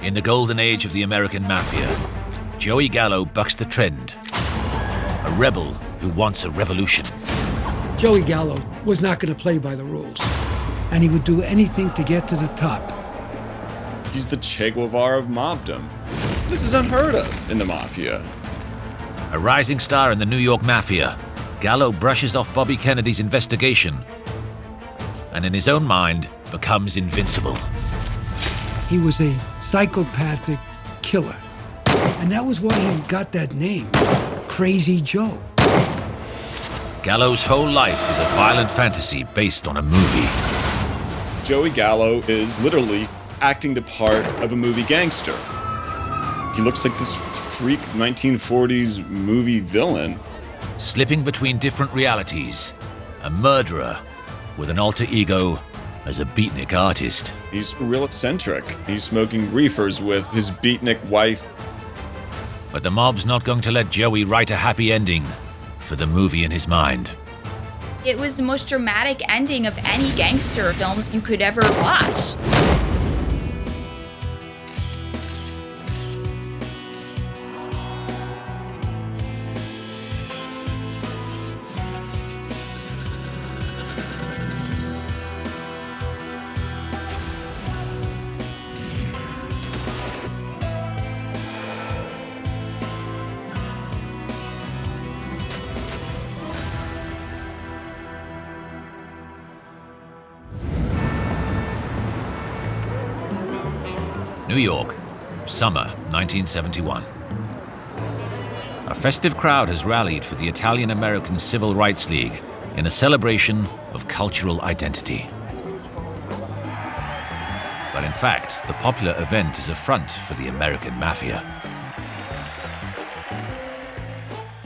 In the golden age of the American Mafia, Joey Gallo bucks the trend. A rebel who wants a revolution. Joey Gallo was not going to play by the rules, and he would do anything to get to the top. He's the Che Guevara of mobdom. This is unheard of in the Mafia. A rising star in the New York Mafia, Gallo brushes off Bobby Kennedy's investigation and in his own mind becomes invincible. He was a psychopathic killer, and that was why he got that name, Crazy Joe. Gallo's whole life is a violent fantasy based on a movie. Joey Gallo is literally acting the part of a movie gangster. He looks like this freak 1940s movie villain. Slipping between different realities, a murderer with an alter ego as a beatnik artist. He's real eccentric. He's smoking reefers with his beatnik wife. But the mob's not going to let Joey write a happy ending for the movie in his mind. It was the most dramatic ending of any gangster film you could ever watch. New York, summer 1971. A festive crowd has rallied for the Italian-American Civil Rights League in a celebration of cultural identity. But in fact, the popular event is a front for the American Mafia.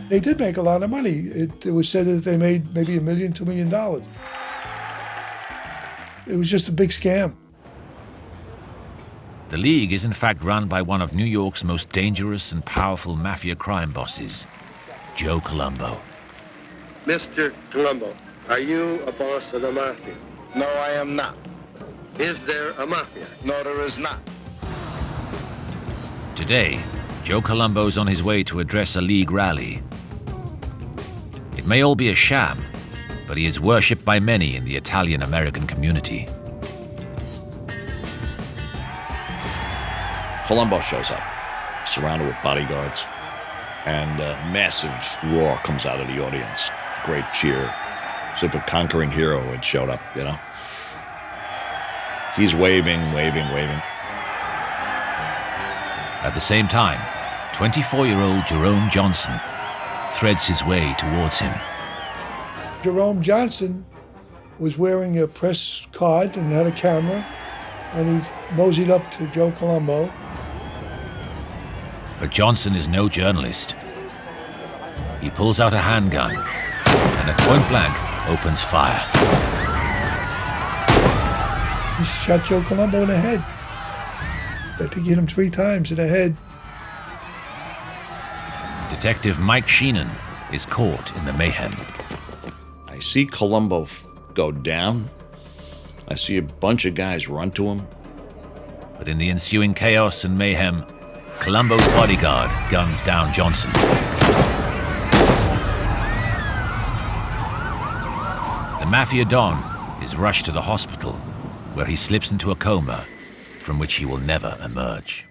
They did make a lot of money. It was said that they made maybe $1 million, $2 million. It was just a big scam. The League is in fact run by one of New York's most dangerous and powerful mafia crime bosses, Joe Colombo. Mr. Colombo, are you a boss of the Mafia? No, I am not. Is there a Mafia? No, there is not. Today, Joe Colombo's on his way to address a League rally. It may all be a sham, but he is worshipped by many in the Italian-American community. Colombo shows up, surrounded with bodyguards, and a massive roar comes out of the audience. Great cheer. As if a conquering hero had showed up, you know? He's waving. At the same time, 24-year-old Jerome Johnson threads his way towards him. Jerome Johnson was wearing a press card and had a camera, and he moseyed up to Joe Colombo. But Johnson is no journalist. He pulls out a handgun and at point blank opens fire. He shot Joe Colombo in the head. I think he hit him 3 times in the head. Detective Mike Sheenan is caught in the mayhem. I see Colombo go down. I see a bunch of guys run to him. But in the ensuing chaos and mayhem, Colombo's bodyguard guns down Johnson. The Mafia Don is rushed to the hospital, where he slips into a coma from which he will never emerge.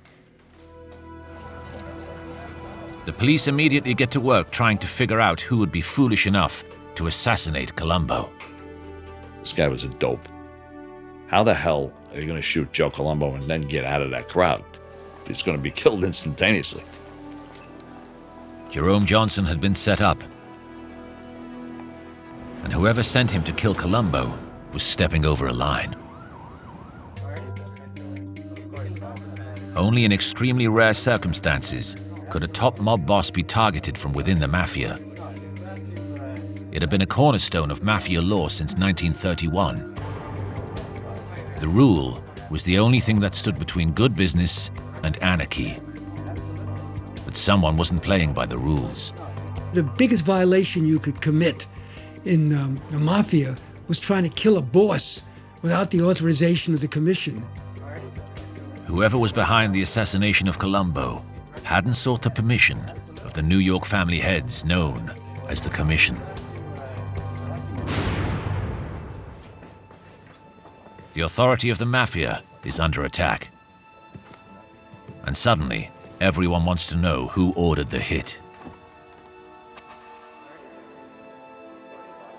The police immediately get to work trying to figure out who would be foolish enough to assassinate Colombo. This guy was a dope. How the hell are you going to shoot Joe Colombo and then get out of that crowd? He's going to be killed instantaneously. Jerome Johnson had been set up, and whoever sent him to kill Colombo was stepping over a line. Only in extremely rare circumstances could a top mob boss be targeted from within the Mafia. It had been a cornerstone of Mafia law since 1931. The rule was the only thing that stood between good business and anarchy. But someone wasn't playing by the rules. The biggest violation you could commit in the Mafia was trying to kill a boss without the authorization of the commission. whoever was behind the assassination of Colombo hadn't sought the permission of the New York family heads known as the Commission. The authority of the Mafia is under attack. And suddenly, everyone wants to know who ordered the hit.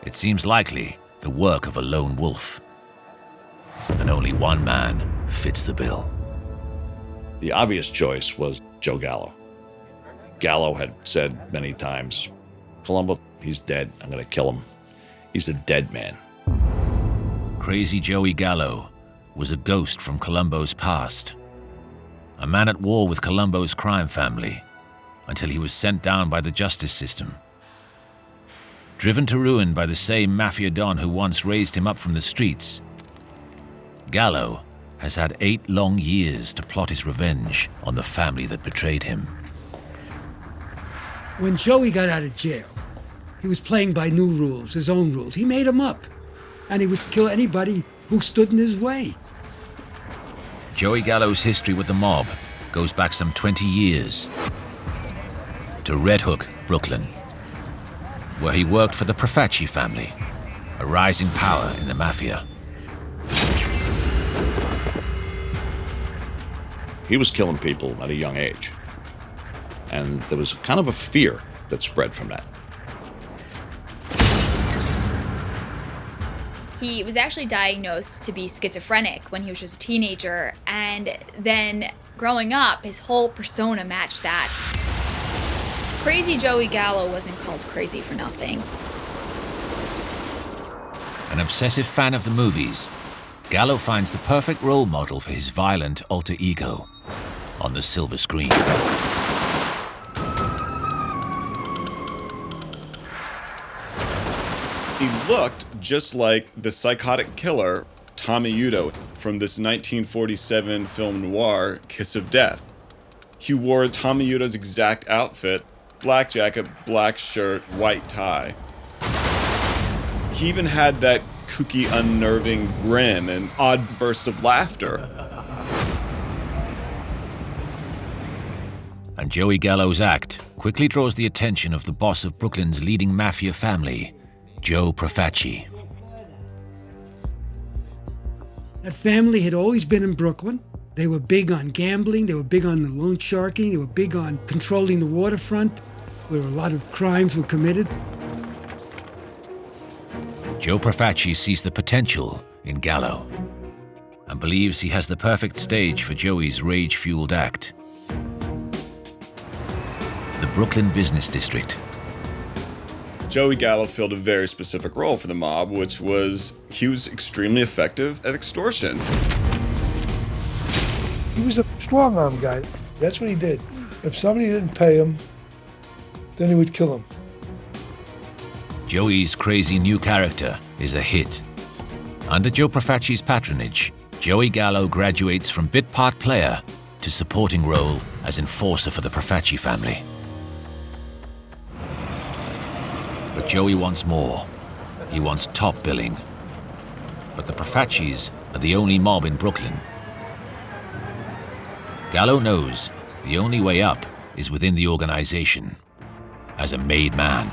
It seems likely the work of a lone wolf. And only one man fits the bill. The obvious choice was Joe Gallo. Gallo had said many times, Colombo, he's dead. I'm going to kill him. He's a dead man. Crazy Joey Gallo was a ghost from Colombo's past. A man at war with Colombo's crime family until he was sent down by the justice system. Driven to ruin by the same Mafia don who once raised him up from the streets, Gallo has had 8 long years to plot his revenge on the family that betrayed him. When Joey got out of jail, he was playing by new rules, his own rules. He made them up, and he would kill anybody who stood in his way. Joey Gallo's history with the mob goes back some 20 years to Red Hook, Brooklyn, where he worked for the Profaci family, a rising power in the Mafia. He was killing people at a young age. And there was kind of a fear that spread from that. He was actually diagnosed to be schizophrenic when he was just a teenager, and then growing up, his whole persona matched that. Crazy Joey Gallo wasn't called crazy for nothing. An obsessive fan of the movies, Gallo finds the perfect role model for his violent alter ego on the silver screen. He looked just like the psychotic killer Tommy Udo from this 1947 film noir, Kiss of Death. He wore Tommy Udo's exact outfit, black jacket, black shirt, white tie. He even had that kooky, unnerving grin and odd bursts of laughter. And Joey Gallo's act quickly draws the attention of the boss of Brooklyn's leading Mafia family, Joe Profaci. That family had always been in Brooklyn. They were big on gambling, they were big on the loan sharking, they were big on controlling the waterfront, where a lot of crimes were committed. Joe Profaci sees the potential in Gallo and believes he has the perfect stage for Joey's rage-fueled act. The Brooklyn Business District. Joey Gallo filled a very specific role for the mob, which was he was extremely effective at extortion. He was a strong-arm guy. That's what he did. If somebody didn't pay him, then he would kill him. Joey's crazy new character is a hit. Under Joe Profaci's patronage, Joey Gallo graduates from bit part player to supporting role as enforcer for the Profaci family. But Joey wants more. He wants top billing. But the Profacis are the only mob in Brooklyn. Gallo knows the only way up is within the organization, as a made man.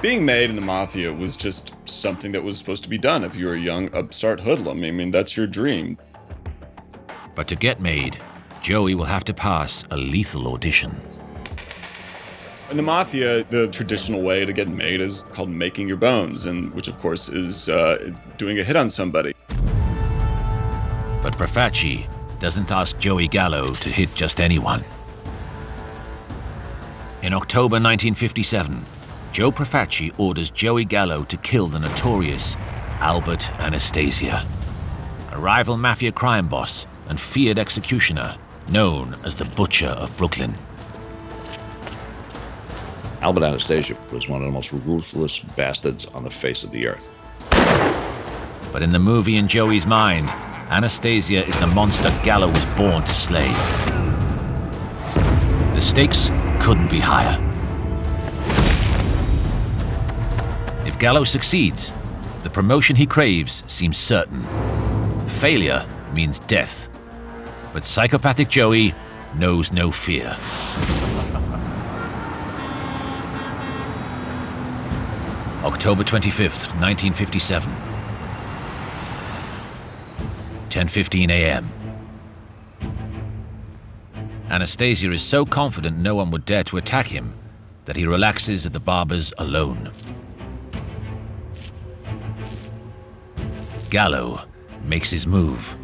Being made in the Mafia was just something that was supposed to be done if you were a young upstart hoodlum. I mean, that's your dream. But to get made, Joey will have to pass a lethal audition. In the Mafia, the traditional way to get made is called making your bones, and which of course is doing a hit on somebody. But Profaci doesn't ask Joey Gallo to hit just anyone. In October 1957, Joe Profaci orders Joey Gallo to kill the notorious Albert Anastasia, a rival Mafia crime boss and feared executioner known as the Butcher of Brooklyn. Albert Anastasia was one of the most ruthless bastards on the face of the earth. But in the movie in Joey's mind, Anastasia is the monster Gallo was born to slay. The stakes couldn't be higher. If Gallo succeeds, the promotion he craves seems certain. Failure means death, But psychopathic Joey knows no fear. October 25th, 1957. 10:15 a.m. Anastasia is so confident no one would dare to attack him that he relaxes at the barber's alone. Gallo makes his move.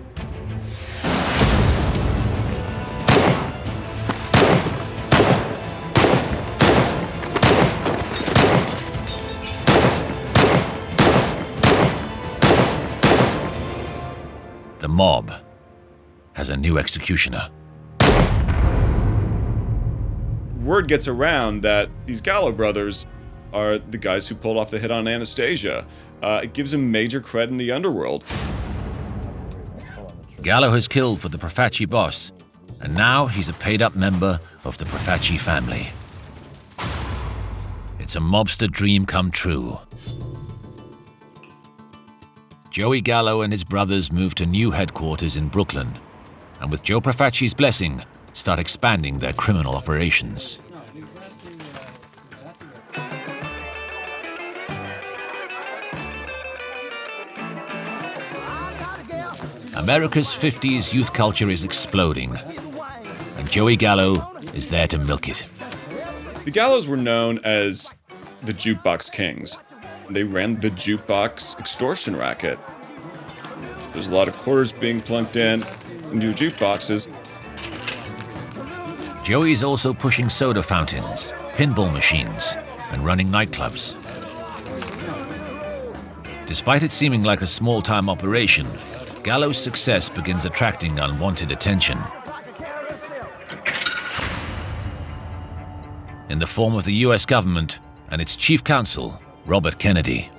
The mob has a new executioner. Word gets around that these Gallo brothers are the guys who pulled off the hit on Anastasia. It gives him major cred in the underworld. Gallo has killed for the Profaci boss, and now he's a paid-up member of the Profaci family. It's a mobster dream come true. Joey Gallo and his brothers move to new headquarters in Brooklyn, and with Joe Profaci's blessing, start expanding their criminal operations. America's 50s youth culture is exploding, and Joey Gallo is there to milk it. The Gallos were known as the jukebox kings. They ran the jukebox extortion racket. There's a lot of quarters being plunked in into jukeboxes. Joey's also pushing soda fountains, pinball machines, and running nightclubs. Despite it seeming like a small-time operation, Gallo's success begins attracting unwanted attention. In the form of the US government and its chief counsel, Robert Kennedy.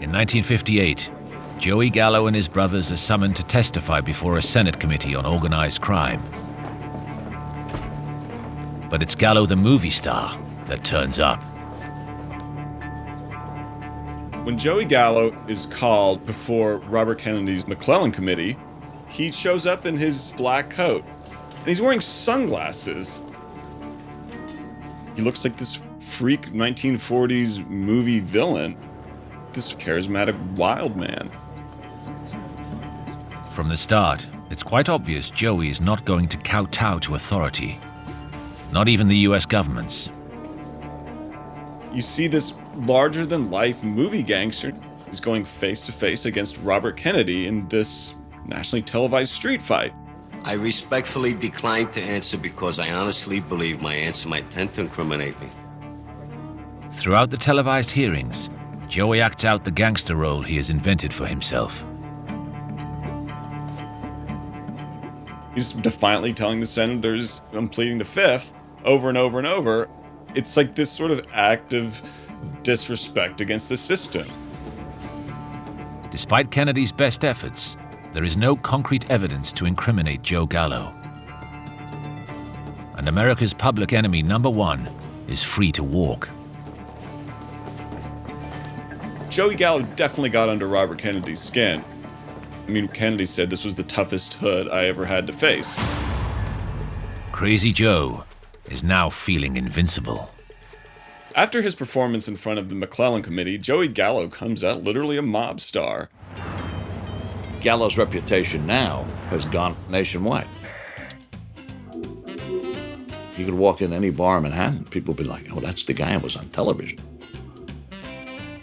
In 1958, Joey Gallo and his brothers are summoned to testify before a Senate committee on organized crime. But it's Gallo the movie star that turns up. When Joey Gallo is called before Robert Kennedy's McClellan committee, he shows up in his black coat, and he's wearing sunglasses. He looks like this freak 1940s movie villain, this charismatic wild man. From the start, it's quite obvious Joey is not going to kowtow to authority, not even the US government's. You see this larger-than-life movie gangster is going face-to-face against Robert Kennedy in this nationally televised street fight. I respectfully decline to answer because I honestly believe my answer might tend to incriminate me. Throughout the televised hearings, Joey acts out the gangster role he has invented for himself. He's defiantly telling the senators, "I'm pleading the fifth," over and over and over. It's like this sort of act of disrespect against the system. Despite Kennedy's best efforts, there is no concrete evidence to incriminate Joe Gallo. And America's public enemy #1 is free to walk. Joey Gallo definitely got under Robert Kennedy's skin. I mean, Kennedy said this was the toughest hood I ever had to face. Crazy Joe is now feeling invincible. After his performance in front of the McClellan committee, Joey Gallo comes out literally a mob star. Gallo's reputation now has gone nationwide. You could walk in any bar in Manhattan, people would be like, "Oh, that's the guy who was on television."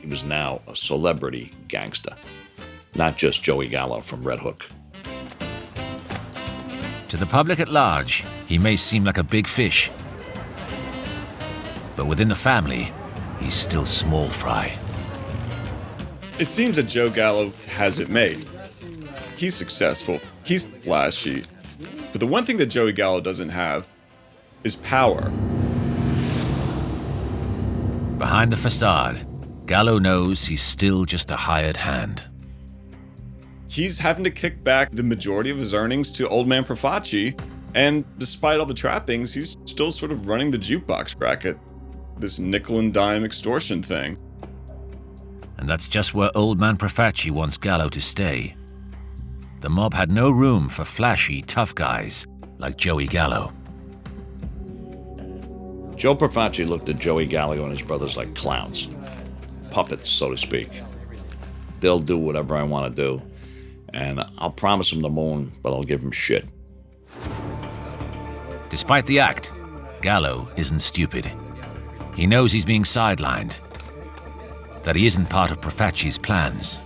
He was now a celebrity gangster, not just Joey Gallo from Red Hook. To the public at large, he may seem like a big fish. But within the family, he's still small fry. It seems that Joe Gallo has it made. He's successful, he's flashy, but the one thing that Joey Gallo doesn't have is power. Behind the facade, Gallo knows he's still just a hired hand. He's having to kick back the majority of his earnings to Old Man Profaci, and despite all the trappings, he's still sort of running the jukebox racket, this nickel and dime extortion thing. And that's just where Old Man Profaci wants Gallo to stay. the mob had no room for flashy, tough guys like Joey Gallo. Joe Profaci looked at Joey Gallo and his brothers like clowns. Puppets, so to speak. They'll do whatever I want to do, and I'll promise them the moon, but I'll give them shit. Despite the act, Gallo isn't stupid. He knows he's being sidelined, that he isn't part of Profaci's plans.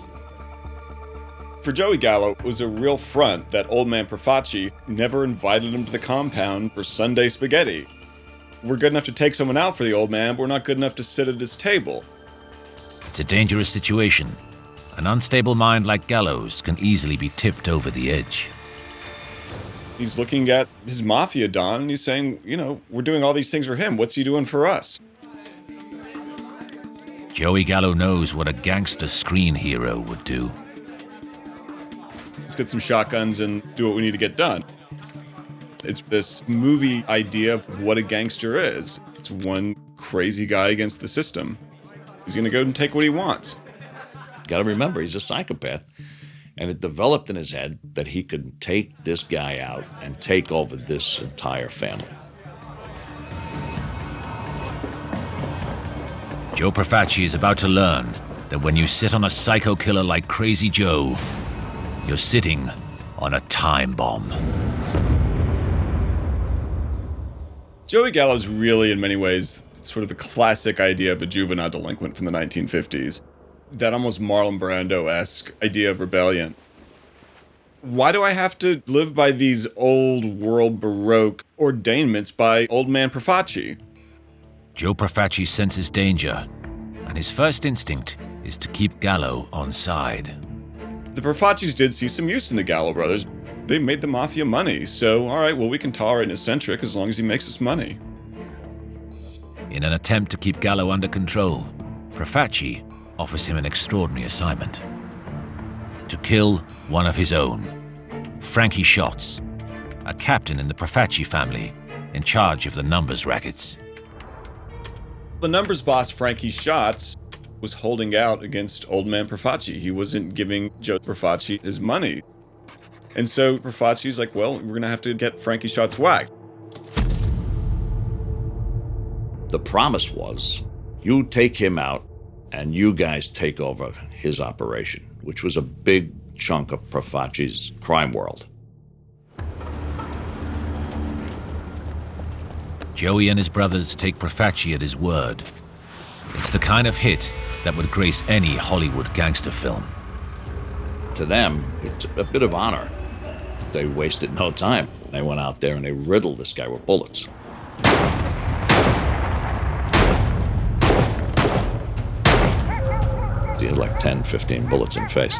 For Joey Gallo, it was a real front that old man Profaci never invited him to the compound for Sunday spaghetti. We're good enough to take someone out for the old man, but we're not good enough to sit at his table. It's a dangerous situation. An unstable mind like Gallo's can easily be tipped over the edge. He's looking at his Mafia Don and he's saying, you know, we're doing all these things for him. What's he doing for us? Joey Gallo knows what a gangster screen hero would do. Let's get some shotguns and do what we need to get done. It's this movie idea of what a gangster is. It's one crazy guy against the system. He's going to go and take what he wants. Got to remember, he's a psychopath. And it developed in his head that he could take this guy out and take over this entire family. Joe Profaci is about to learn that when you sit on a psycho killer like Crazy Joe, you're sitting on a time bomb. Joey Gallo is really, in many ways, sort of the classic idea of a juvenile delinquent from the 1950s. That almost Marlon Brando-esque idea of rebellion. Why do I have to live by these old world Baroque ordainments by old man Profaci? Joe Profaci senses danger, and his first instinct is to keep Gallo on side. The Profacis did see some use in the Gallo brothers. They made the Mafia money, so all right, well, we can tolerate an eccentric as long as he makes us money. In an attempt to keep Gallo under control, Profaci offers him an extraordinary assignment: to kill one of his own, Frankie Shots, a captain in the Profaci family in charge of the numbers rackets. The numbers boss, Frankie Shots, was holding out against old man Profaci. He wasn't giving Joe Profaci his money. And so Profaci's like, well, we're going to have to get Frankie Shots whacked. The promise was, you take him out and you guys take over his operation, which was a big chunk of Profaci's crime world. Joey and his brothers take Profaci at his word. It's the kind of hit that would grace any Hollywood gangster film. To them, it's a bit of honor. They wasted no time. They went out there and they riddled this guy with bullets. He had like 10, 15 bullets in the face.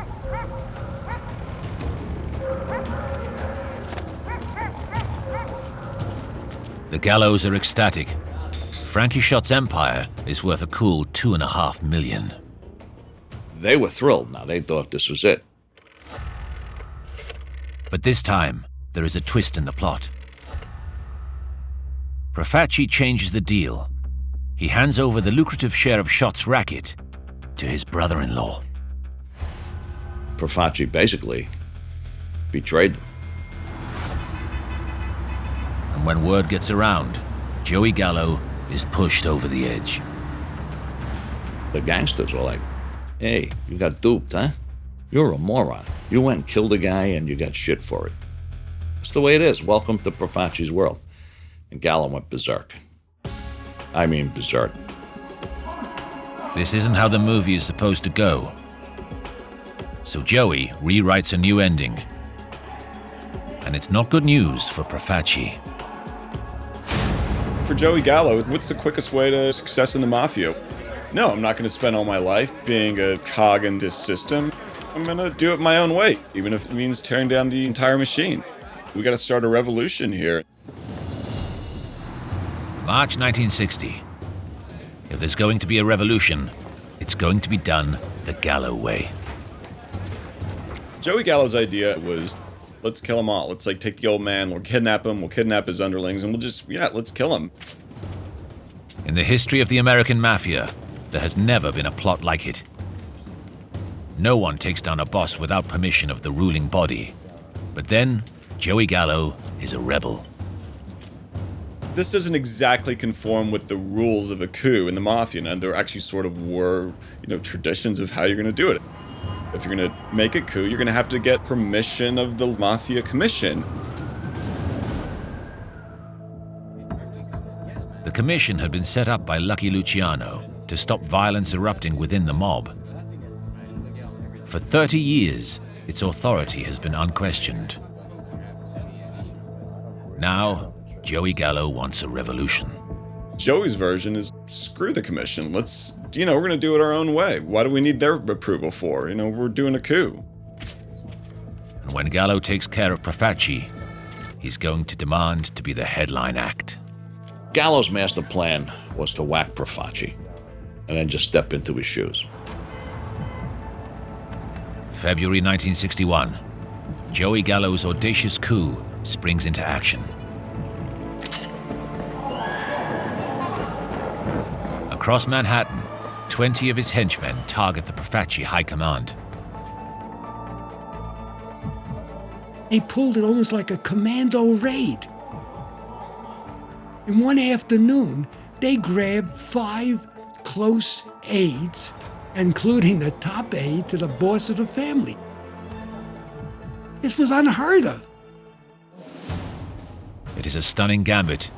The Gallos are ecstatic. Frankie Shots' empire is worth a cool $2.5 million. They were thrilled. Now, they thought this was it. But this time, there is a twist in the plot. Profaci changes the deal. He hands over the lucrative share of Shots' racket to his brother-in-law. Profaci basically betrayed them. And when word gets around, Joey Gallo is pushed over the edge. The gangsters were like, hey, you got duped, huh? You're a moron. You went and killed a guy and you got shit for it. That's the way it is. Welcome to Profaci's world. And Gallo went berserk. I mean berserk. This isn't how the movie is supposed to go. So Joey rewrites a new ending. And it's not good news for Profaci. For Joey Gallo, what's the quickest way to success in the Mafia? No, I'm not going to spend all my life being a cog in this system. I'm going to do it my own way, even if it means tearing down the entire machine. We got to start a revolution here. March 1960. If there's going to be a revolution, it's going to be done the Gallo way. Joey Gallo's idea was, let's kill them all. Let's take the old man, we'll kidnap him, we'll kidnap his underlings, and let's kill him. In the history of the American Mafia, there has never been a plot like it. No one takes down a boss without permission of the ruling body, But then, Joey Gallo is a rebel. This doesn't exactly conform with the rules of a coup in the Mafia, and there actually sort of were, traditions of how you're going to do it. If you're going to make a coup, you're going to have to get permission of the Mafia Commission. The commission had been set up by Lucky Luciano to stop violence erupting within the mob. For 30 years, its authority has been unquestioned. Now, Joey Gallo wants a revolution. Joey's version is, screw the commission. Let's, we're going to do it our own way. What do we need their approval for? We're doing a coup. And when Gallo takes care of Profaci, he's going to demand to be the headline act. Gallo's master plan was to whack Profaci and then just step into his shoes. February 1961, Joey Gallo's audacious coup springs into action. Across Manhattan, 20 of his henchmen target the Profaci High Command. They pulled it almost like a commando raid. In one afternoon, they grabbed 5 close aides, including the top aide to the boss of the family. This was unheard of. It is a stunning gambit,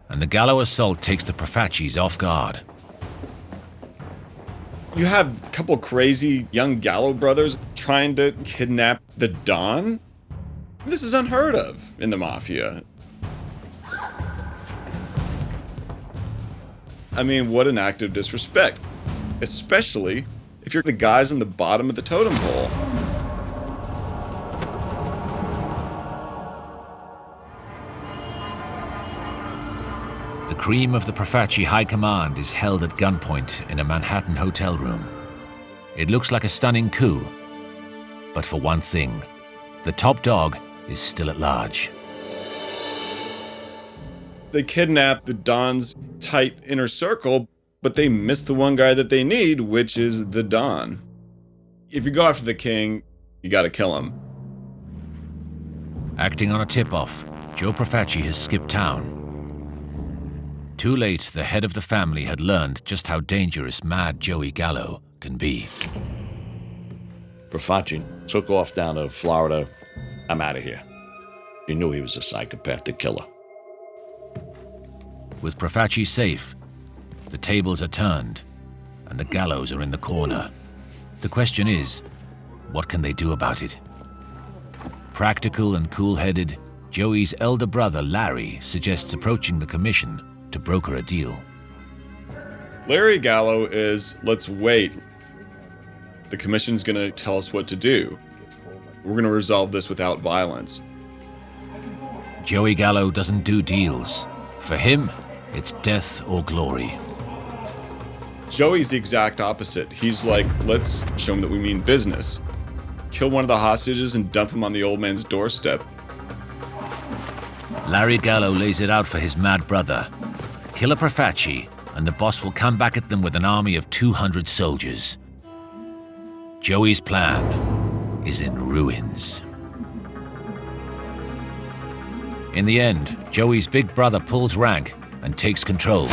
and the Gallo assault takes the Profacis off guard. You have a couple crazy young Gallo brothers trying to kidnap the Don? This is unheard of in the Mafia. I mean, what an act of disrespect. Especially if you're the guys on the bottom of the totem pole. The cream of the Profaci High Command is held at gunpoint in a Manhattan hotel room. It looks like a stunning coup, but for one thing, the top dog is still at large. They kidnap the Don's tight inner circle, but they miss the one guy that they need, which is the Don. If you go after the king, you gotta kill him. Acting on a tip-off, Joe Profaci has skipped town. Too late, the head of the family had learned just how dangerous Mad Joey Gallo can be. Profaci took off down to Florida. I'm out of here. He knew he was a psychopathic killer. With Profaci safe, the tables are turned, and the Gallos are in the corner. The question is, what can they do about it? Practical and cool-headed, Joey's elder brother Larry suggests approaching the commission to broker a deal. Larry Gallo is, let's wait. The commission's gonna tell us what to do. We're gonna resolve this without violence. Joey Gallo doesn't do deals. For him, it's death or glory. Joey's the exact opposite. He's like, let's show him that we mean business. Kill one of the hostages and dump him on the old man's doorstep. Larry Gallo lays it out for his mad brother. Kill a Profaci, and the boss will come back at them with an army of 200 soldiers. Joey's plan is in ruins. In the end, Joey's big brother pulls rank and takes control.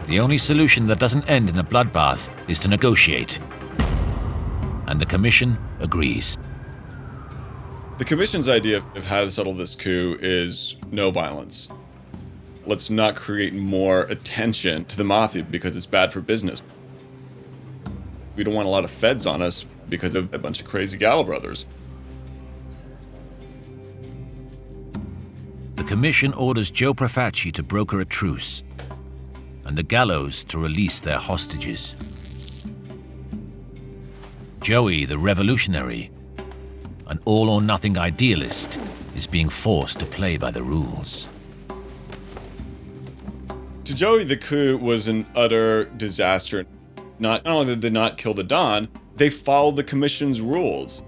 The only solution that doesn't end in a bloodbath is to negotiate. And the commission agrees. The commission's idea of how to settle this coup is no violence. Let's not create more attention to the Mafia because it's bad for business. We don't want a lot of feds on us because of a bunch of crazy Gallo brothers. The commission orders Joe Profaci to broker a truce, and the Gallos to release their hostages. Joey, the revolutionary, an all-or-nothing idealist, is being forced to play by the rules. To Joey, the coup was an utter disaster. Not only did they not kill the Don, they followed the commission's rules.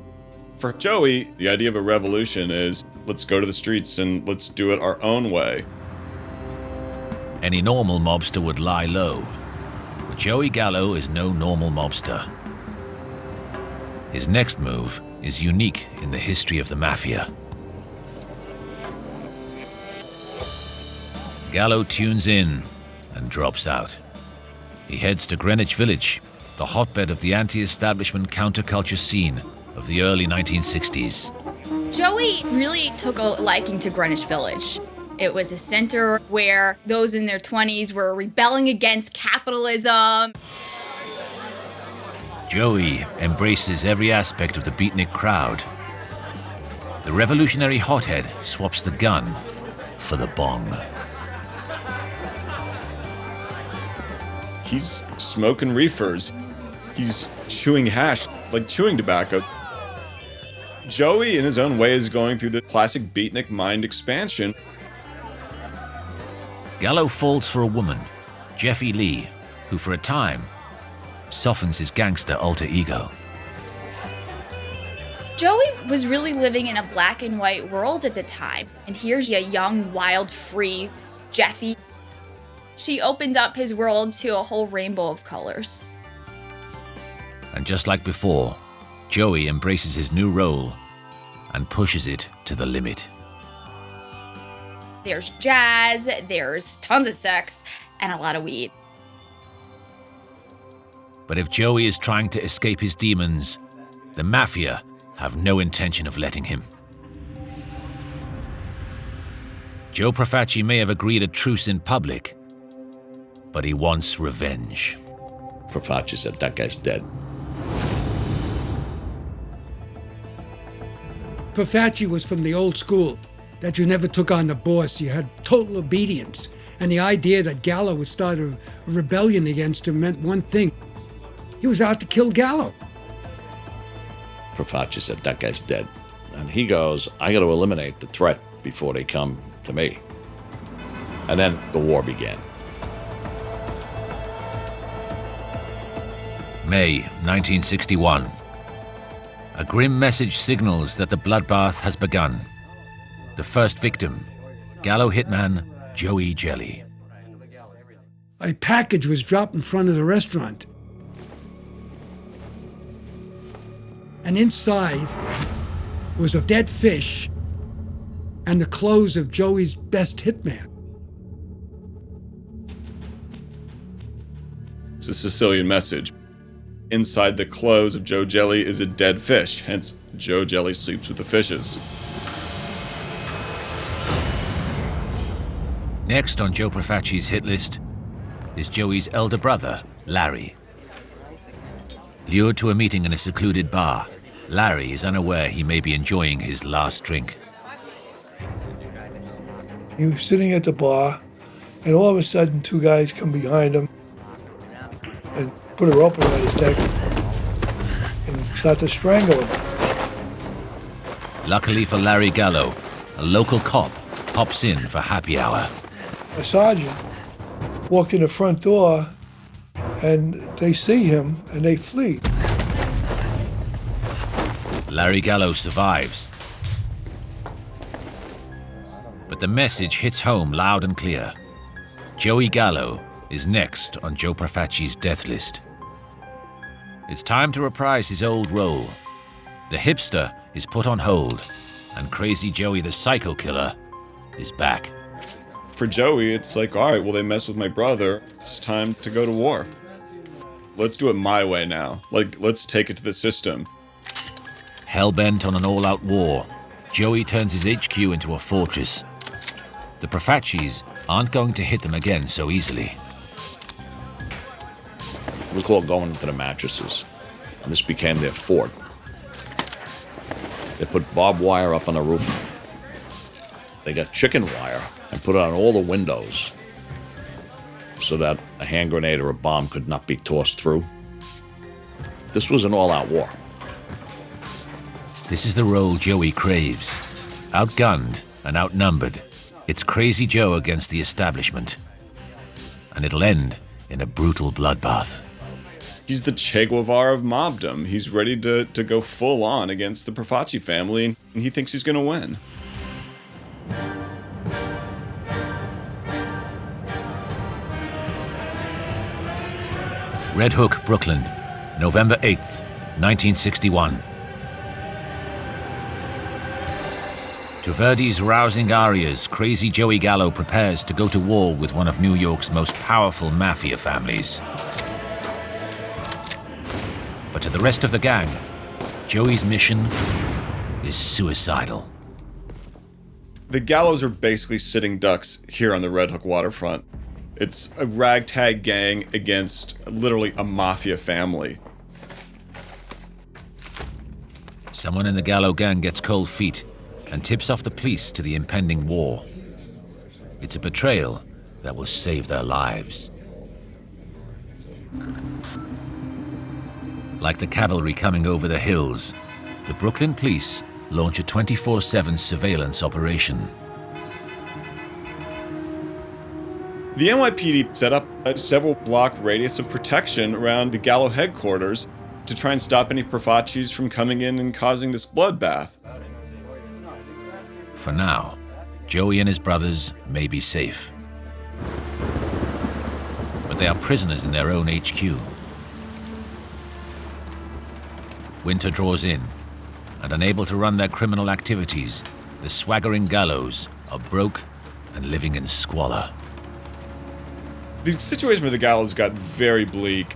For Joey, the idea of a revolution is, let's go to the streets and let's do it our own way. Any normal mobster would lie low, but Joey Gallo is no normal mobster. His next move is unique in the history of the Mafia. Gallo tunes in and drops out. He heads to Greenwich Village, the hotbed of the anti-establishment counterculture scene of the early 1960s. Joey really took a liking to Greenwich Village. It was a center where those in their 20s were rebelling against capitalism. Joey embraces every aspect of the beatnik crowd. The revolutionary hothead swaps the gun for the bong. He's smoking reefers. He's chewing hash, like chewing tobacco. Joey, in his own way, is going through the classic beatnik mind expansion. Gallo falls for a woman, Jeffy Lee, who for a time softens his gangster alter ego. Joey was really living in a black and white world at the time, and here's a young, wild, free Jeffy. She opened up his world to a whole rainbow of colors. And just like before, Joey embraces his new role and pushes it to the limit. There's jazz, there's tons of sex, and a lot of weed. But if Joey is trying to escape his demons, the Mafia have no intention of letting him. Joe Profaci may have agreed a truce in public, but he wants revenge. Profaci said, that guy's dead. Profaci was from the old school, that you never took on the boss, you had total obedience. And the idea that Gallo would start a rebellion against him meant one thing. He was out to kill Gallo. Profaci said, that guy's dead. And he goes, I got to eliminate the threat before they come to me. And then the war began. May 1961. A grim message signals that the bloodbath has begun. The first victim, Gallo hitman Joey Jelly. A package was dropped in front of the restaurant. And inside was a dead fish and the clothes of Joey's best hitman. It's a Sicilian message. Inside the clothes of Joe Jelly is a dead fish, hence Joe Jelly sleeps with the fishes. Next on Joe Profaci's hit list is Joey's elder brother, Larry. Lured to a meeting in a secluded bar, Larry is unaware he may be enjoying his last drink. He was sitting at the bar, and all of a sudden, two guys come behind him and put a rope around his neck and start to strangle him. Luckily for Larry Gallo, a local cop pops in for happy hour. A sergeant walked in the front door, and they see him, and they flee. Larry Gallo survives. But the message hits home loud and clear. Joey Gallo is next on Joe Profaci's death list. It's time to reprise his old role. The hipster is put on hold, and Crazy Joey the Psycho Killer is back. For Joey, it's like, all right, well, they messed with my brother. It's time to go to war. Let's do it my way now. Like, let's take it to the system. Hell-bent on an all-out war, Joey turns his HQ into a fortress. The Profacis aren't going to hit them again so easily. It was called going into the mattresses, and this became their fort. They put barbed wire up on the roof. They got chicken wire and put it on all the windows so that a hand grenade or a bomb could not be tossed through. This was an all-out war. This is the role Joey craves. Outgunned and outnumbered, it's Crazy Joe against the establishment. And it'll end in a brutal bloodbath. He's the Che Guevara of mobdom. He's ready to go full on against the Profaci family, and he thinks he's going to win. Red Hook, Brooklyn, November 8th, 1961. To Verdi's rousing arias, Crazy Joey Gallo prepares to go to war with one of New York's most powerful mafia families. But to the rest of the gang, Joey's mission is suicidal. The Gallos are basically sitting ducks here on the Red Hook waterfront. It's a ragtag gang against literally a mafia family. Someone in the Gallo gang gets cold feet and tips off the police to the impending war. It's a betrayal that will save their lives. Like the cavalry coming over the hills, the Brooklyn police launch a 24/7 surveillance operation. The NYPD set up a several block radius of protection around the Gallo headquarters to try and stop any Profacis from coming in and causing this bloodbath. For now, Joey and his brothers may be safe. But they are prisoners in their own HQ. Winter draws in, and unable to run their criminal activities, the swaggering Gallos are broke and living in squalor. The situation for the Gallos got very bleak.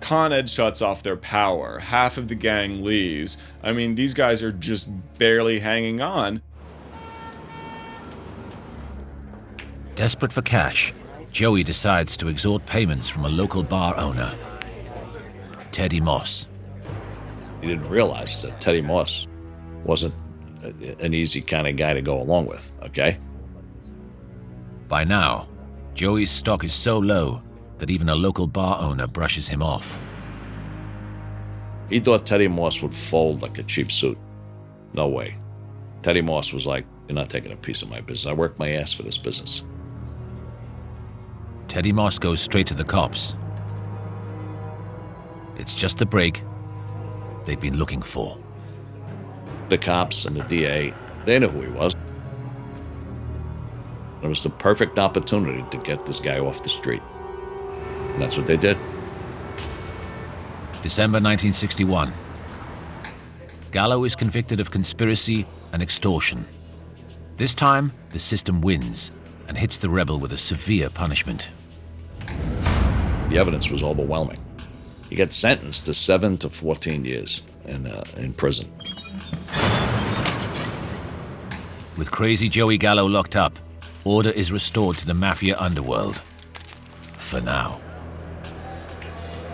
Con Ed shuts off their power. Half of the gang leaves. I mean, these guys are just barely hanging on. Desperate for cash, Joey decides to extort payments from a local bar owner, Teddy Moss. He didn't realize that Teddy Moss wasn't an easy kind of guy to go along with, okay? By now, Joey's stock is so low that even a local bar owner brushes him off. He thought Teddy Moss would fold like a cheap suit. No way. Teddy Moss was like, "You're not taking a piece of my business. I worked my ass for this business." Teddy Moss goes straight to the cops. It's just the break they've been looking for. The cops and the DA, they knew who he was. It was the perfect opportunity to get this guy off the street. And that's what they did. December 1961. Gallo is convicted of conspiracy and extortion. This time, the system wins and hits the rebel with a severe punishment. The evidence was overwhelming. He got sentenced to 7 to 14 years in prison. With Crazy Joey Gallo locked up, order is restored to the Mafia underworld. For now.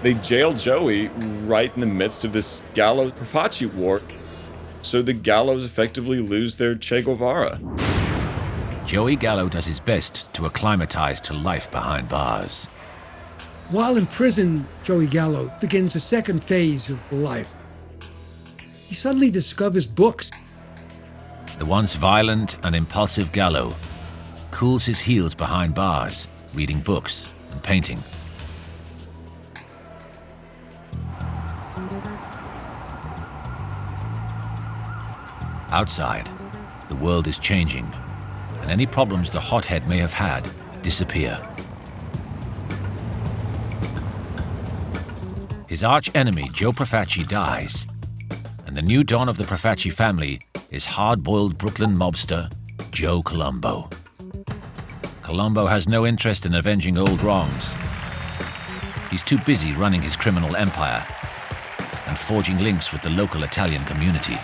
They jailed Joey right in the midst of this Gallo-Profaci war, so the Gallos effectively lose their Che Guevara. Joey Gallo does his best to acclimatize to life behind bars. While in prison, Joey Gallo begins the second phase of life. He suddenly discovers books. The once violent and impulsive Gallo cools his heels behind bars, reading books and painting. Outside, the world is changing, and any problems the hothead may have had disappear. His arch-enemy, Joe Profaci, dies, and the new don of the Profaci family is hard-boiled Brooklyn mobster Joe Colombo. Colombo has no interest in avenging old wrongs. He's too busy running his criminal empire and forging links with the local Italian community.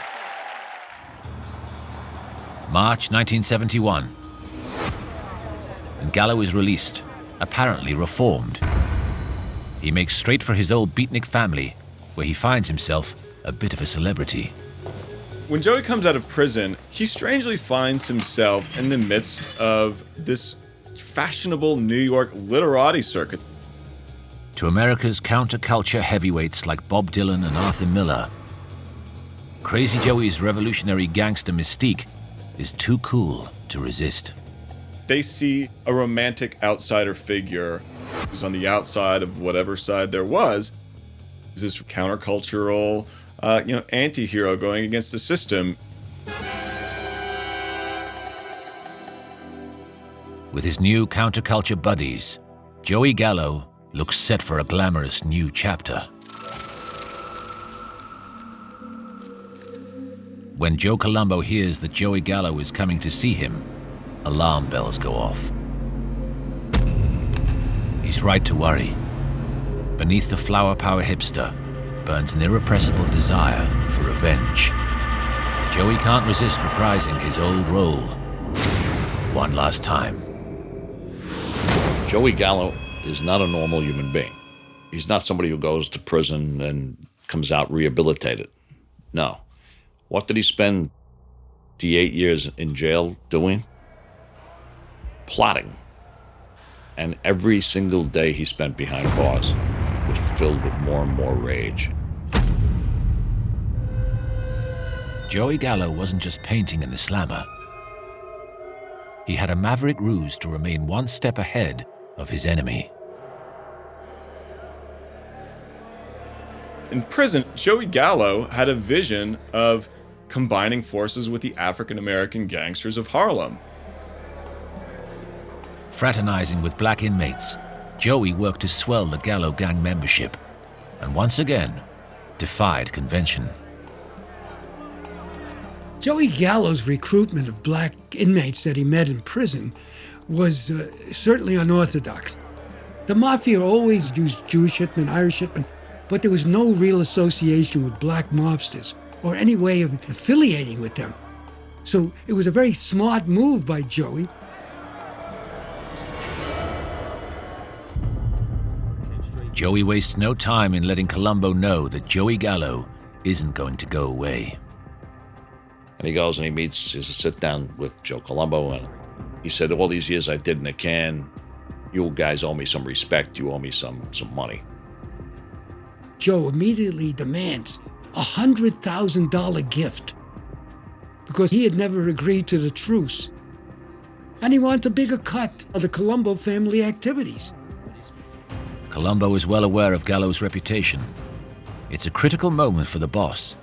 March 1971. And Gallo is released, apparently reformed. He makes straight for his old beatnik family, where he finds himself a bit of a celebrity. When Joey comes out of prison, he strangely finds himself in the midst of this fashionable New York literati circuit. To America's counterculture heavyweights like Bob Dylan and Arthur Miller, Crazy Joey's revolutionary gangster mystique is too cool to resist. They see a romantic outsider figure who's on the outside of whatever side there was. This countercultural, anti-hero going against the system. With his new counterculture buddies, Joey Gallo looks set for a glamorous new chapter. When Joe Colombo hears that Joey Gallo is coming to see him, alarm bells go off. He's right to worry. Beneath the flower power hipster burns an irrepressible desire for revenge. Joey can't resist reprising his old role one last time. Joey Gallo is not a normal human being. He's not somebody who goes to prison and comes out rehabilitated. No. What did he spend the 8 years in jail doing? Plotting. And every single day he spent behind bars was filled with more and more rage. Joey Gallo wasn't just painting in the slammer. He had a maverick ruse to remain one step ahead of his enemy. In prison, Joey Gallo had a vision of combining forces with the African-American gangsters of Harlem. Fraternizing with black inmates, Joey worked to swell the Gallo gang membership, and once again, defied convention. Joey Gallo's recruitment of black inmates that he met in prison was certainly unorthodox. The Mafia always used Jewish hitmen, Irish hitmen, but there was no real association with black mobsters or any way of affiliating with them. So it was a very smart move by Joey. Joey wastes no time in letting Colombo know that Joey Gallo isn't going to go away. And he goes and he meets, he has a sit down with Joe Colombo, and he said, all these years I did in a can, you guys owe me some respect, you owe me some money. Joe immediately demands a $100,000 gift because he had never agreed to the truce. And he wants a bigger cut of the Colombo family activities. Colombo is well aware of Gallo's reputation. It's a critical moment for the boss.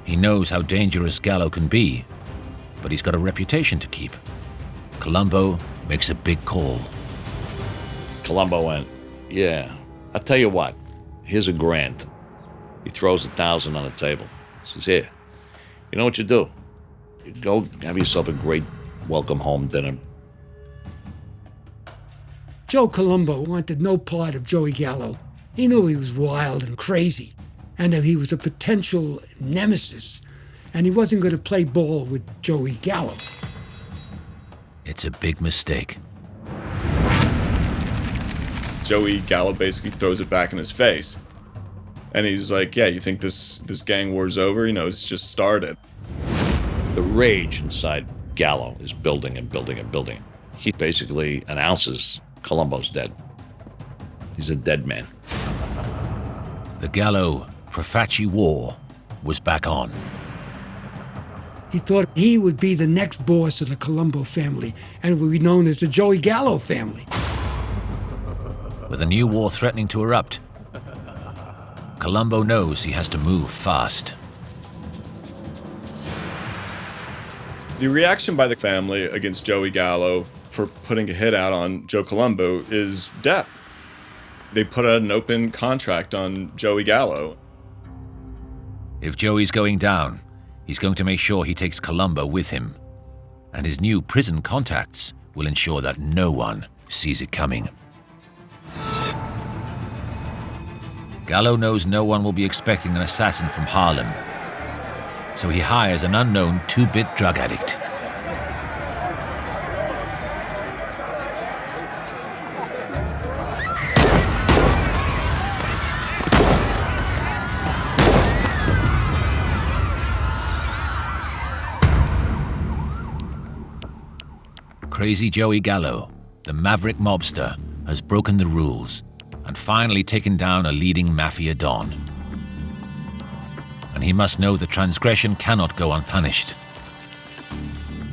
He knows how dangerous Gallo can be, but he's got a reputation to keep. Colombo makes a big call. Colombo went, yeah, I'll tell you what, here's $1,000. He throws 1,000 on the table. He says, here, you know what you do? You go have yourself a great welcome home dinner. Joe Colombo wanted no part of Joey Gallo. He knew he was wild and crazy, and that he was a potential nemesis, and he wasn't going to play ball with Joey Gallo. It's a big mistake. Joey Gallo basically throws it back in his face. And he's like, yeah, you think this gang war's over? You know, it's just started. The rage inside Gallo is building and building and building. He basically announces Colombo's dead. He's a dead man. The Gallo-Profaci War was back on. He thought he would be the next boss of the Colombo family, and would be known as the Joey Gallo family. With a new war threatening to erupt, Colombo knows he has to move fast. The reaction by the family against Joey Gallo for putting a hit out on Joe Colombo is death. They put out an open contract on Joey Gallo. If Joey's going down, he's going to make sure he takes Colombo with him. And his new prison contacts will ensure that no one sees it coming. Gallo knows no one will be expecting an assassin from Harlem, so he hires an unknown 2-bit drug addict. Crazy Joey Gallo, the maverick mobster, has broken the rules and finally taken down a leading Mafia don. And he must know the transgression cannot go unpunished.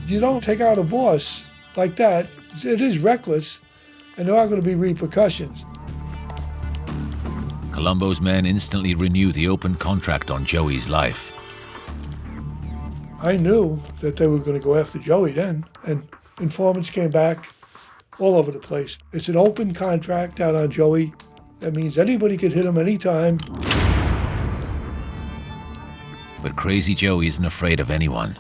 You don't take out a boss like that. It is reckless, and there are going to be repercussions. Colombo's men instantly renew the open contract on Joey's life. I knew that they were going to go after Joey then, and informants came back all over the place. It's an open contract out on Joey. That means anybody could hit him anytime. But Crazy Joey isn't afraid of anyone.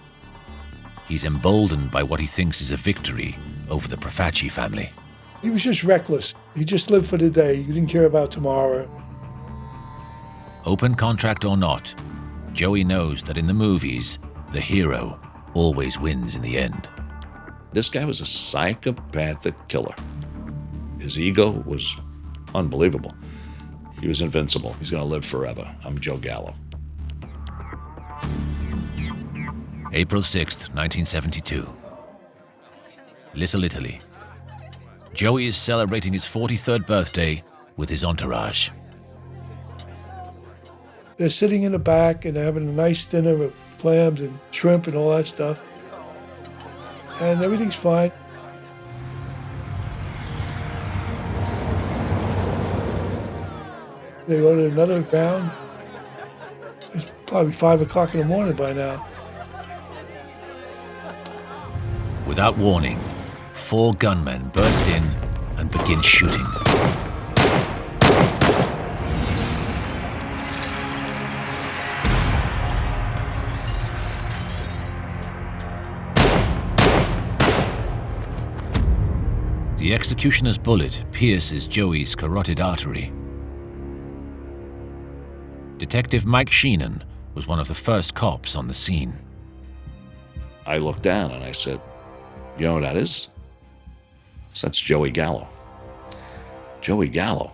He's emboldened by what he thinks is a victory over the Profaci family. He was just reckless. He just lived for the day. He didn't care about tomorrow. Open contract or not, Joey knows that in the movies, the hero always wins in the end. This guy was a psychopathic killer. His ego was unbelievable. He was invincible. He's going to live forever. I'm Joe Gallo. April 6th, 1972. Little Italy. Joey is celebrating his 43rd birthday with his entourage. They're sitting in the back and they're having a nice dinner with clams and shrimp and all that stuff. And everything's fine. They ordered another round. It's probably 5 o'clock in the morning by now. Without warning, 4 gunmen burst in and begin shooting. The executioner's bullet pierces Joey's carotid artery. Detective Mike Sheenan was one of the first cops on the scene. I looked down and I said, "You know what that is?" So that's Joey Gallo. Joey Gallo.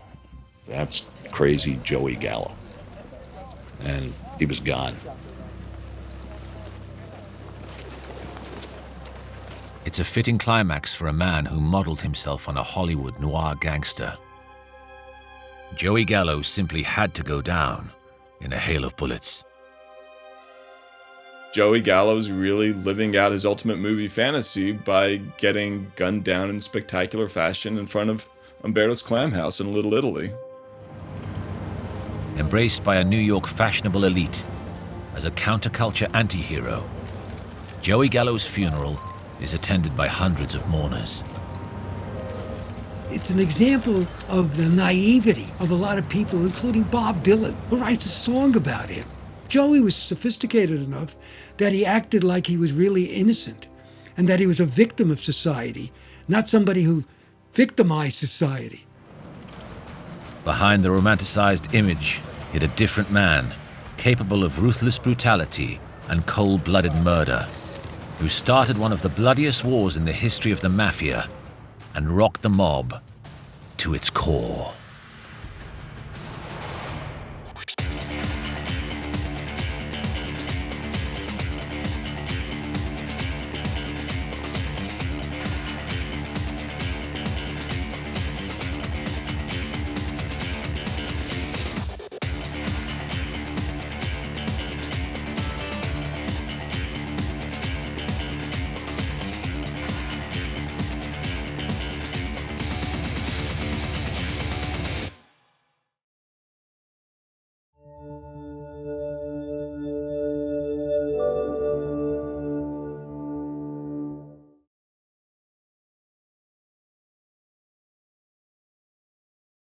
That's Crazy Joey Gallo. And he was gone. It's a fitting climax for a man who modeled himself on a Hollywood noir gangster. Joey Gallo simply had to go down in a hail of bullets. Joey Gallo's really living out his ultimate movie fantasy by getting gunned down in spectacular fashion in front of Umberto's Clam House in Little Italy. Embraced by a New York fashionable elite as a counterculture anti-hero, Joey Gallo's funeral is attended by hundreds of mourners. It's an example of the naivety of a lot of people, including Bob Dylan, who writes a song about him. Joey was sophisticated enough that he acted like he was really innocent and that he was a victim of society, not somebody who victimized society. Behind the romanticized image hid a different man, capable of ruthless brutality and cold-blooded murder, who started one of the bloodiest wars in the history of the Mafia and rocked the mob to its core.